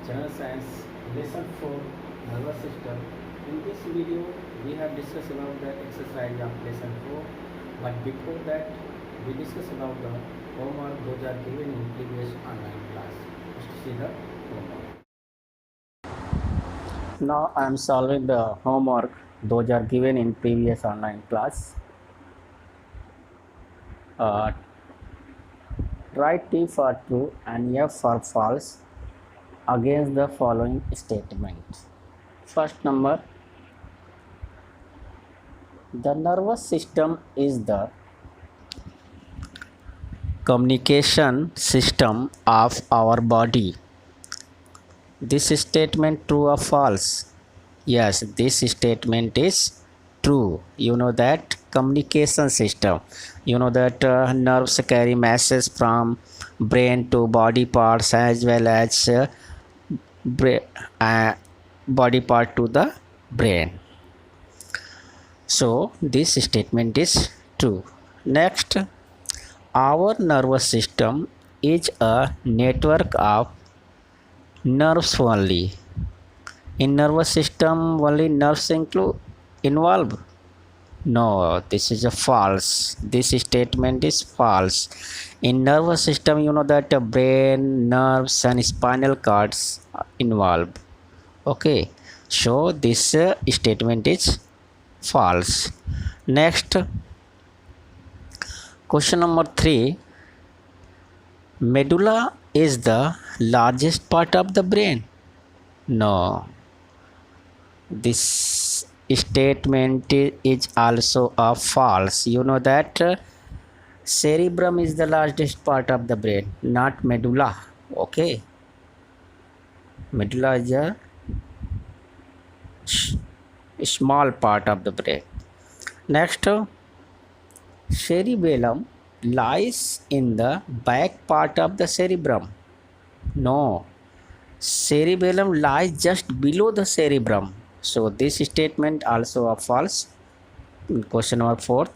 General Science Lesson 4 Nervous System. In this video, we have discussed about the exercise of Lesson 4. But before that, we discuss about the homework those are given in previous online class. Let's see the homework. Now I am solving the homework those are given in previous online class. Write T for true and F for false against the following statement. First number, the nervous system is the communication system of our body. This statement true or false? Yes, this statement is true. You know that communication system. You know that nerves carry messages from brain to body parts as well as body part to the brain. So this statement is true. Next, our nervous system is a network of nerves only. In nervous system only nerves involved? No, this is a false. This statement is false. In nervous system, you know that the brain, nerves and spinal cords are involved. Okay, so this statement is false. Next, question number 3. Medulla is the largest part of the brain. No, this statement is also a false. You know that cerebrum is the largest part of the brain, not medulla. Okay, medulla is a small part of the brain. Next, cerebellum lies in the back part of the cerebrum. No, cerebellum lies just below the cerebrum. So this statement also a false. Question number 4.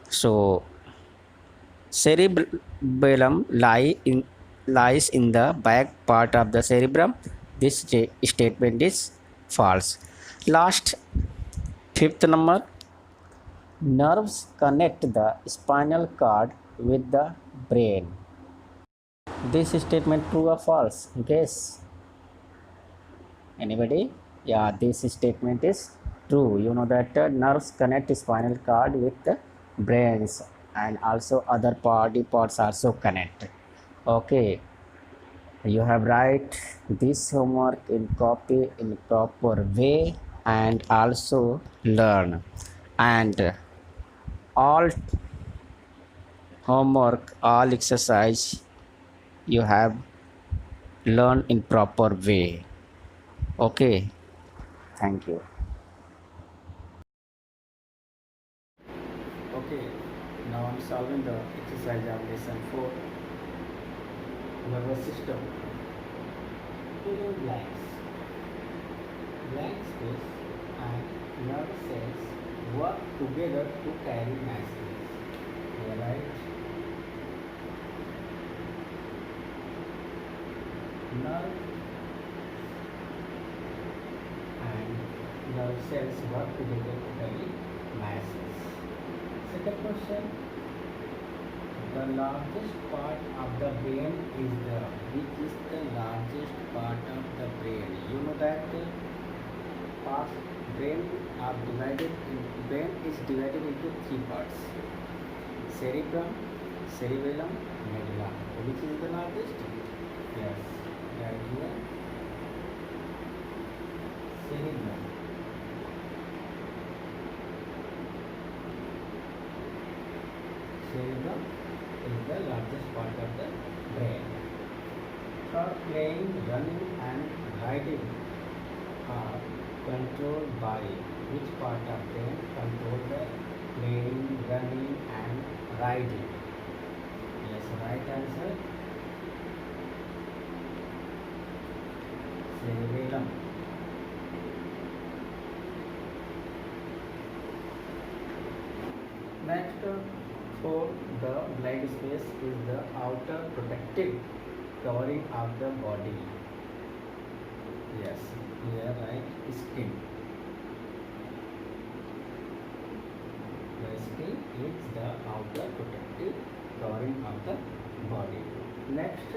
So cerebellum lies in the back part of the cerebrum. This statement is false. Last, 5th number. Nerves connect the spinal cord with the brain. This statement true or false? Guess. Anybody? Yeah, this statement is true. You know that nerves connect spinal cord with the brains and also other body parts also connect. Okay, you have write this homework in copy in proper way and also learn. And all homework, all exercise you have learned in proper way. Okay, thank you. Okay, now I'm solving the exercise of lesson 4, nervous system. Fill in blanks. Blank space and nerve cells work together to carry messages. Right? Nerve and nerve cells work together to carry masses. Second question, the largest part of the brain is which is the largest part of the brain? You know that brain is divided into 3 parts: cerebrum, cerebellum, medulla. Which is the largest? Yes, right here, cerebrum. Cerebrum is the largest part of the brain. For playing, running and riding are controlled by which part of brain control the playing, running and riding? Yes, right answer, cerebellum. Next, for The blood space is the outer protective covering of the body. Yes, here right, skin. The skin is the outer protective covering of the body. Next,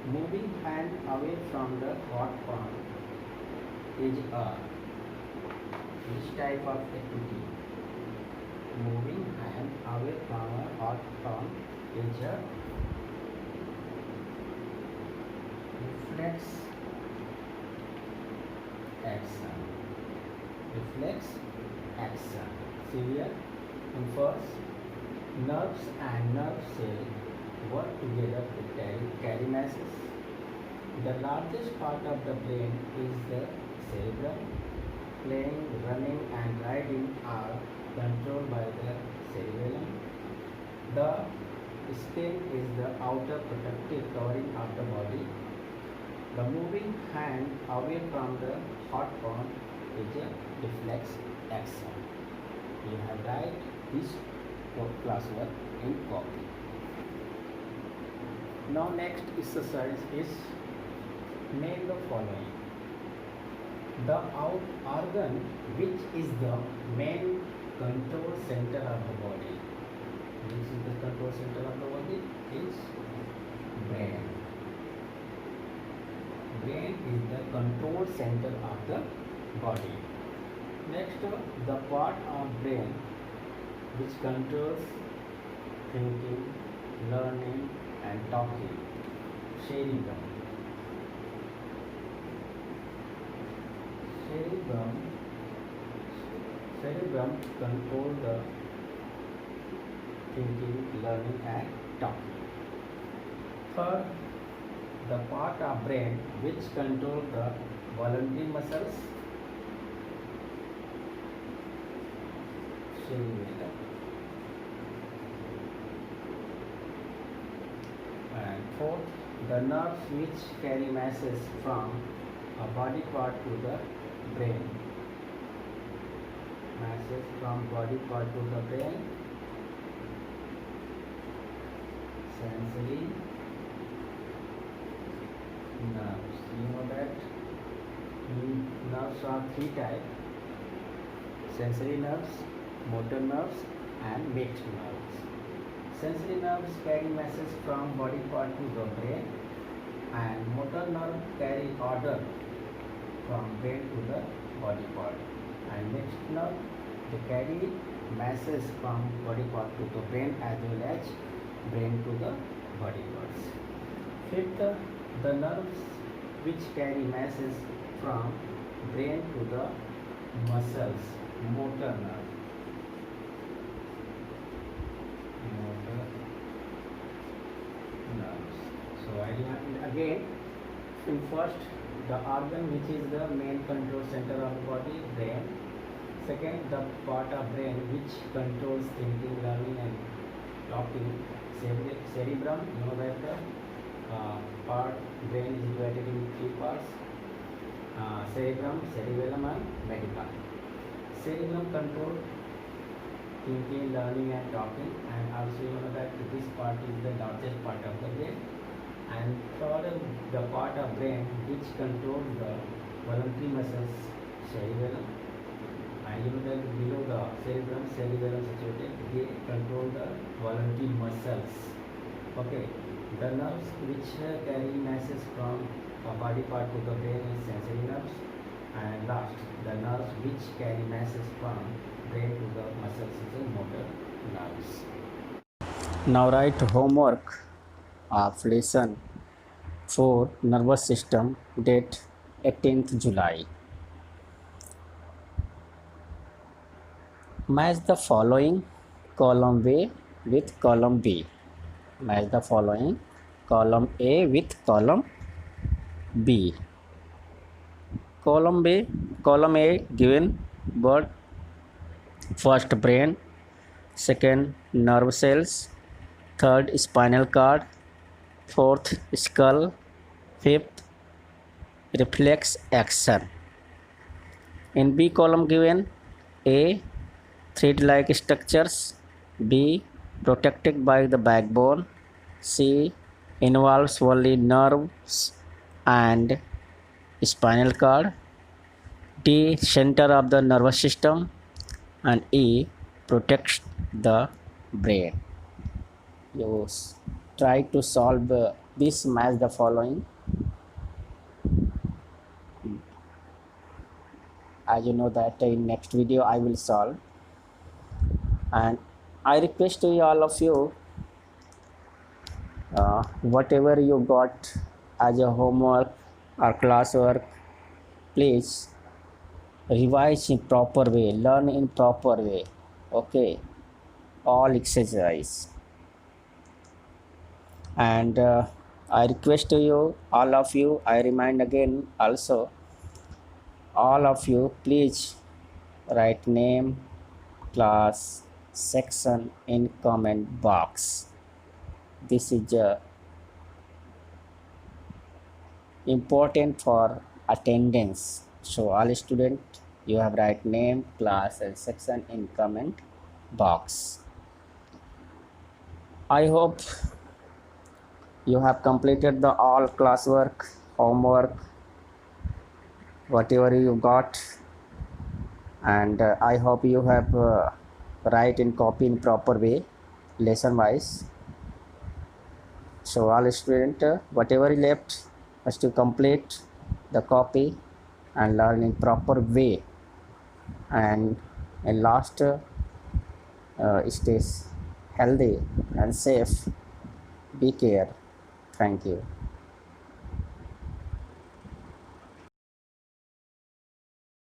moving hand away from the hot palm is a which type of activity? Moving hand away from a hot palm is a reflex action. Reflex action. See here, in first, nerves and nerve cells work together to carry masses. The largest part of the brain is the cerebrum. Playing, running and riding are controlled by the cerebellum. The skin is the outer protective covering of the body. The moving hand away from the hot palm is a reflex action. You have write this classwork in copy. Now next exercise is name the following. The organ which is the main control center of the body. Which is the control center of the body is brain. Brain is the control center of the body. Next, the part of brain which controls thinking, learning and talking. Cerebrum. Cerebrum controls the thinking, learning and talking. Third, the part of brain which controls the voluntary muscles. Cerebellum. And fourth, the nerves which carry masses from a body part to the brain. Masses from body part to the brain. Sensory nerves. You know that nerves are three types: sensory nerves, motor nerves and mixed nerves. Sensory nerves carry masses from body part to the brain, and motor nerve carry order from brain to the body part, and mixed nerve they carry masses from body part to the brain as well as brain to the body parts. Fifth, the nerves which carry masses from brain to the muscles, motor nerve. Motor nerves. So again, in first, the organ which is the main control center of the body, brain. Second, the part of brain which controls thinking, learning and talking, cerebrum. You know that the part brain is divided in three parts: cerebrum, cerebellum and medulla. Cerebrum control thinking, learning and talking, and also you know that this part is the largest part of the brain. And third, the part of brain which controls the voluntary muscles, cerebellum. And you know that below the cerebrum situated, they control the voluntary muscles. Okay, the nerves which carry masses from a body part to the brain is sensory nerves. And last, the nerves which carry masses from brain to the muscles is the motor nerves. Now write homework of lesson 4 nervous system, date 18th July. Match the following column A with column B. Match the following column A with column B. Column A given word: first brain, second nerve cells, third spinal cord, fourth skull, fifth reflex action. In B column given: A thread-like structures, B protected by the backbone. C. Involves only nerves and spinal cord. D. Center of the nervous system. And E. Protects the brain. You try to solve this, match the following. As you know that in next video I will solve, and I request to all of you, whatever you got as a homework or classwork, please revise in proper way, learn in proper way. Okay, all exercise. And I request to you, all of you, I remind again also, all of you, please write name, class, section in comment box. This is important for attendance. So all students, you have write name, class and section in comment box. I hope you have completed the all classwork, homework, whatever you got, and I hope you have write in copy in proper way, lesson wise. So all student, whatever you left, has to complete the copy and learn in proper way. And last, stay healthy and safe. Be care. Thank you.